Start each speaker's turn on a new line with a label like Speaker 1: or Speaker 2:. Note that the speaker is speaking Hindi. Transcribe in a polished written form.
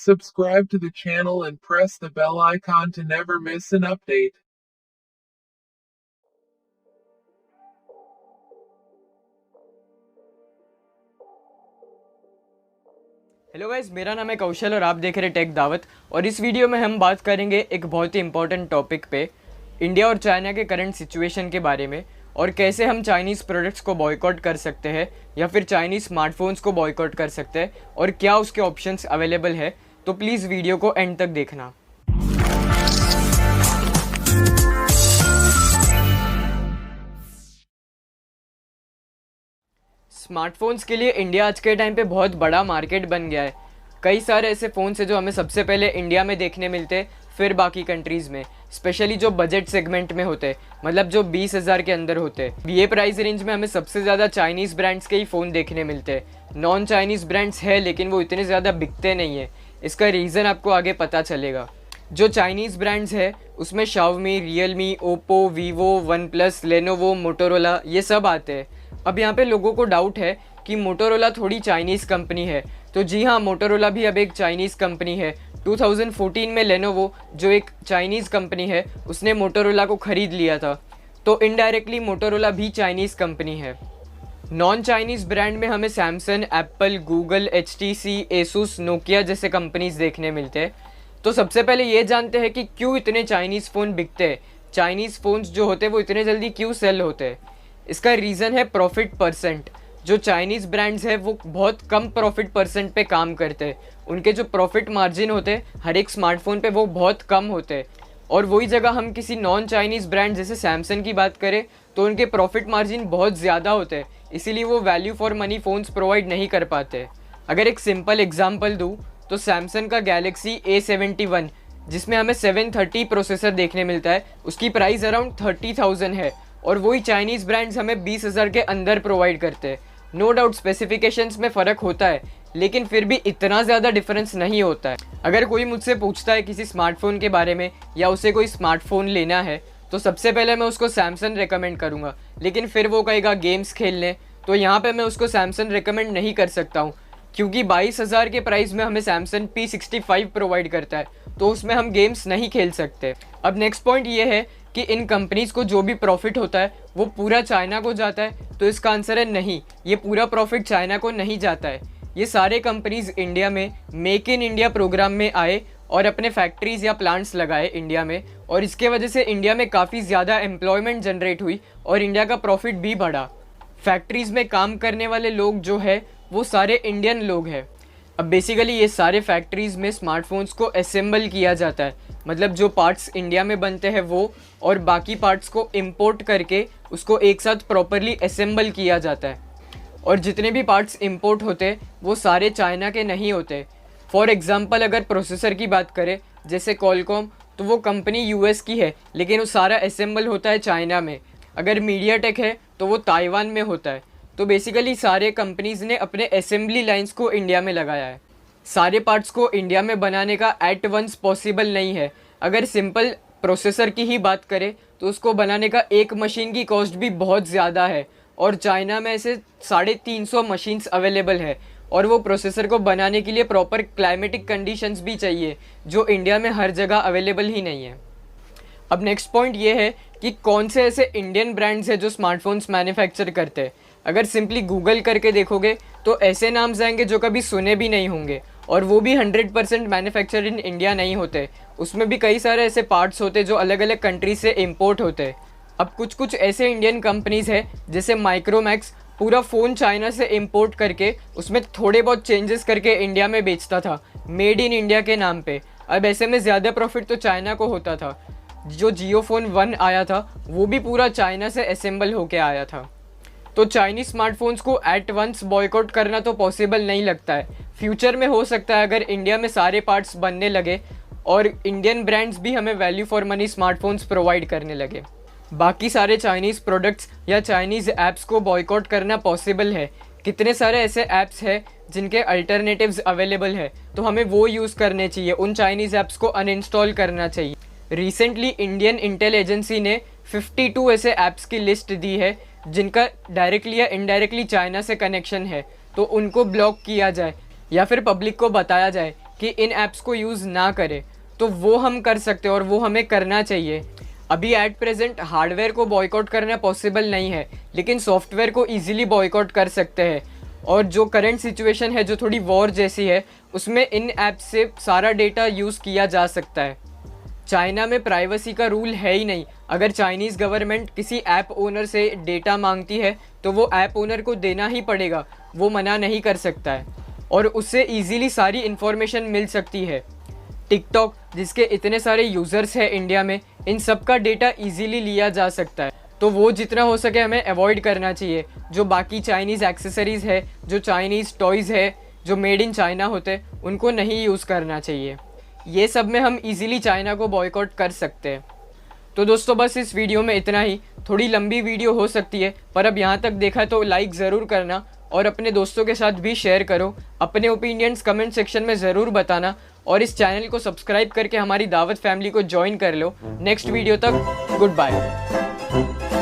Speaker 1: Subscribe to the channel and press the bell icon to never miss an update.
Speaker 2: Hello guys, मेरा नाम है कौशल और आप देख रहे हैं टेक दावत। और इस वीडियो में हम बात करेंगे एक बहुत ही इंपॉर्टेंट टॉपिक पे, इंडिया और चाइना के करंट सिचुएशन के बारे में और कैसे हम चाइनीज़ प्रोडक्ट्स को बॉयकॉट कर सकते हैं या फिर चाइनीज़ स्मार्टफोन्स को बॉयकॉट कर सकते हैं और क्या उसके ऑप्शंस अवेलेबल है। तो प्लीज़ वीडियो को एंड तक देखना। स्मार्टफोन्स के लिए इंडिया आज के टाइम पे बहुत बड़ा मार्केट बन गया है। कई सारे ऐसे फ़ोन्स हैं जो हमें सबसे पहले इंडिया में देखने मिलते हैं, फिर बाकी कंट्रीज़ में, स्पेशली जो बजट सेगमेंट में होते हैं, मतलब जो 20,000 के अंदर होते हैं। ये प्राइस रेंज में हमें सबसे ज़्यादा चाइनीज़ ब्रांड्स के ही फ़ोन देखने मिलते हैं। नॉन चाइनीज़ ब्रांड्स है लेकिन वो इतने ज़्यादा बिकते नहीं है। इसका रीज़न आपको आगे पता चलेगा। जो चाइनीज़ ब्रांड्स है उसमें Xiaomi, Realme, Oppo, Vivo, one plus, Lenovo, Motorola ये सब आते हैं। अब यहाँ पे लोगों को डाउट है कि मोटोरोला थोड़ी चाइनीज़ कंपनी है, तो जी हाँ, मोटोरोला भी अब एक चाइनीज़ कंपनी है। 2014 में लेनोवो जो एक चाइनीज़ कंपनी है उसने मोटोरोला को ख़रीद लिया था, तो इनडायरेक्टली मोटोरोला भी चाइनीज़ कंपनी है। नॉन चाइनीज़ ब्रांड में हमें Samsung, Apple, Google, HTC, Asus, Nokia जैसे कंपनीज देखने मिलते हैं। तो सबसे पहले ये जानते हैं कि क्यों इतने चाइनीज़ फ़ोन बिकते हैं, चाइनीज़ फ़ोन्स जो होते हैं वो इतने जल्दी क्यों सेल होते हैं। इसका रीज़न है प्रॉफिट परसेंट। जो चाइनीज़ ब्रांड्स है वो बहुत कम प्रॉफिट परसेंट पे काम करते हैं। उनके जो प्रॉफिट मार्जिन होते हैं हर एक स्मार्टफोन पे वो बहुत कम होते हैं। और वही जगह हम किसी नॉन चाइनीज़ ब्रांड जैसे सैमसंग की बात करें तो उनके प्रॉफिट मार्जिन बहुत ज़्यादा होते हैं, इसीलिए वो value for money phones provide नहीं कर पाते। अगर एक सिंपल एग्जांपल दूँ तो सैमसंग का गैलेक्सी A71 जिसमें हमें 730 प्रोसेसर देखने मिलता है, उसकी प्राइस अराउंड 30,000 है और वही चाइनीज़ ब्रांड्स हमें 20,000 के अंदर प्रोवाइड करते हैं। नो डाउट स्पेसिफिकेशंस में फ़र्क होता है लेकिन फिर भी इतना ज़्यादा डिफरेंस नहीं होता है। अगर कोई मुझसे पूछता है किसी स्मार्टफोन के बारे में या उसे कोई स्मार्टफोन लेना है तो सबसे पहले मैं उसको सैमसंग रेकमेंड करूँगा, लेकिन फिर वो कहेगा गेम्स खेलने, तो यहाँ पे मैं उसको सैमसंग रेकमेंड नहीं कर सकता हूँ क्योंकि 22,000 के प्राइस में हमें सैमसंग P65 प्रोवाइड करता है, तो उसमें हम गेम्स नहीं खेल सकते। अब नेक्स्ट पॉइंट ये है कि इन कंपनीज़ को जो भी प्रॉफिट होता है वो पूरा चाइना को जाता है, तो इसका आंसर है नहीं, ये पूरा प्रॉफिट चाइना को नहीं जाता है। ये सारे कंपनीज़ इंडिया में मेक इन इंडिया प्रोग्राम में आए और अपने फैक्ट्रीज़ या प्लांट्स लगाए इंडिया में, और इसके वजह से इंडिया में काफ़ी ज़्यादा एम्प्लॉयमेंट जनरेट हुई और इंडिया का प्रॉफिट भी बढ़ा। फैक्ट्रीज़ में काम करने वाले लोग जो है वो सारे इंडियन लोग हैं। अब बेसिकली ये सारे फैक्ट्रीज़ में स्मार्टफोन्स को असेंबल किया जाता है, मतलब जो पार्ट्स इंडिया में बनते हैं वो, और बाकी पार्ट्स को इंपोर्ट करके उसको एक साथ प्रॉपरली असेंबल किया जाता है। और जितने भी पार्ट्स इंपोर्ट होते हैं वो सारे चाइना के नहीं होते। फॉर एग्जांपल अगर प्रोसेसर की बात करें जैसे कॉलकॉम, तो वो कंपनी US की है लेकिन वो सारा असेंबल होता है चाइना में। अगर मीडियाटेक है तो वो ताइवान में होता है। तो बेसिकली सारे कंपनीज़ ने अपने असेंबली लाइंस को इंडिया में लगाया है। सारे पार्ट्स को इंडिया में बनाने का एट वंस पॉसिबल नहीं है। अगर सिंपल प्रोसेसर की ही बात करें तो उसको बनाने का एक मशीन की कॉस्ट भी बहुत ज़्यादा है, और चाइना में ऐसे 350 मशीन्स अवेलेबल है, और वो प्रोसेसर को बनाने के लिए प्रॉपर क्लाइमेटिक कंडीशंस भी चाहिए जो इंडिया में हर जगह अवेलेबल ही नहीं है। अब नेक्स्ट पॉइंट ये है कि कौन से ऐसे इंडियन ब्रांड्स हैं जो स्मार्टफोन्स मैन्युफैक्चर करते हैं। अगर सिंपली गूगल करके देखोगे तो ऐसे नाम्स आएंगे जो कभी सुने भी नहीं होंगे, और वो भी 100% मैन्युफैक्चर इन इंडिया नहीं होते। उसमें भी कई सारे ऐसे पार्ट्स होते जो अलग अलग कंट्री से इम्पोर्ट होते हैं। अब कुछ ऐसे इंडियन कंपनीज़ हैं जैसे माइक्रोमैक्स, पूरा फ़ोन चाइना से इम्पोर्ट करके उसमें थोड़े बहुत चेंजेस करके इंडिया में बेचता था, मेड इन इंडिया के नाम पे। अब ऐसे में ज़्यादा प्रॉफिट तो चाइना को होता था। जो जियो फोन 1 आया था वो भी पूरा चाइना से असेंबल होके आया था। तो चाइनीज़ स्मार्टफोन्स को एट वंस बॉयकॉट करना तो पॉसिबल नहीं लगता है। फ्यूचर में हो सकता है अगर इंडिया में सारे पार्ट्स बनने लगे और इंडियन ब्रांड्स भी हमें value for money smartphones provide करने लगे। बाकी सारे चाइनीज़ प्रोडक्ट्स या चाइनीज़ ऐप्स को बॉयकॉट करना पॉसिबल है। कितने सारे ऐसे ऐप्स हैं जिनके अल्टरनेटिव्स अवेलेबल है, तो हमें वो यूज़ करने चाहिए, उन चाइनीज़ ऐप्स को अनइंस्टॉल करना चाहिए। रिसेंटली इंडियन इंटेल एजेंसी ने 52 ऐसे ऐप्स की लिस्ट दी है जिनका डायरेक्टली या इनडायरेक्टली चाइना से कनेक्शन है, तो उनको ब्लॉक किया जाए या फिर पब्लिक को बताया जाए कि इन ऐप्स को यूज़ ना करें, तो वो हम कर सकते हैं और वो हमें करना चाहिए। अभी एट प्रेजेंट हार्डवेयर को बॉयकॉट करना पॉसिबल नहीं है, लेकिन सॉफ्टवेयर को ईजिली बॉयकॉट कर सकते हैं। और जो करंट सिचुएशन है, जो थोड़ी वॉर जैसी है, उसमें इन ऐप्स से सारा डेटा यूज़ किया जा सकता है। चाइना में प्राइवेसी का रूल है ही नहीं। अगर चाइनीज़ गवर्नमेंट किसी ऐप ओनर से डेटा मांगती है तो वो ऐप ओनर को देना ही पड़ेगा, वो मना नहीं कर सकता है और उससे इजीली सारी इन्फॉर्मेशन मिल सकती है। टिकटॉक, जिसके इतने सारे यूज़र्स हैं इंडिया में, इन सब का डेटा इजीली लिया जा सकता है, तो वो जितना हो सके हमें अवॉइड करना चाहिए। जो बाकी चाइनीज़ एक्सेसरीज़ है, जो चाइनीज़ टॉयज़ है, जो मेड इन चाइना होते, उनको नहीं यूज़ करना चाहिए। ये सब में हम इजीली चाइना को बॉयकॉट कर सकते हैं। तो दोस्तों बस इस वीडियो में इतना ही। थोड़ी लंबी वीडियो हो सकती है, पर अब यहाँ तक देखा तो लाइक ज़रूर करना और अपने दोस्तों के साथ भी शेयर करो। अपने ओपिनियंस कमेंट सेक्शन में ज़रूर बताना और इस चैनल को सब्सक्राइब करके हमारी दावत फैमिली को ज्वाइन कर लो। नेक्स्ट वीडियो तक गुड बाय।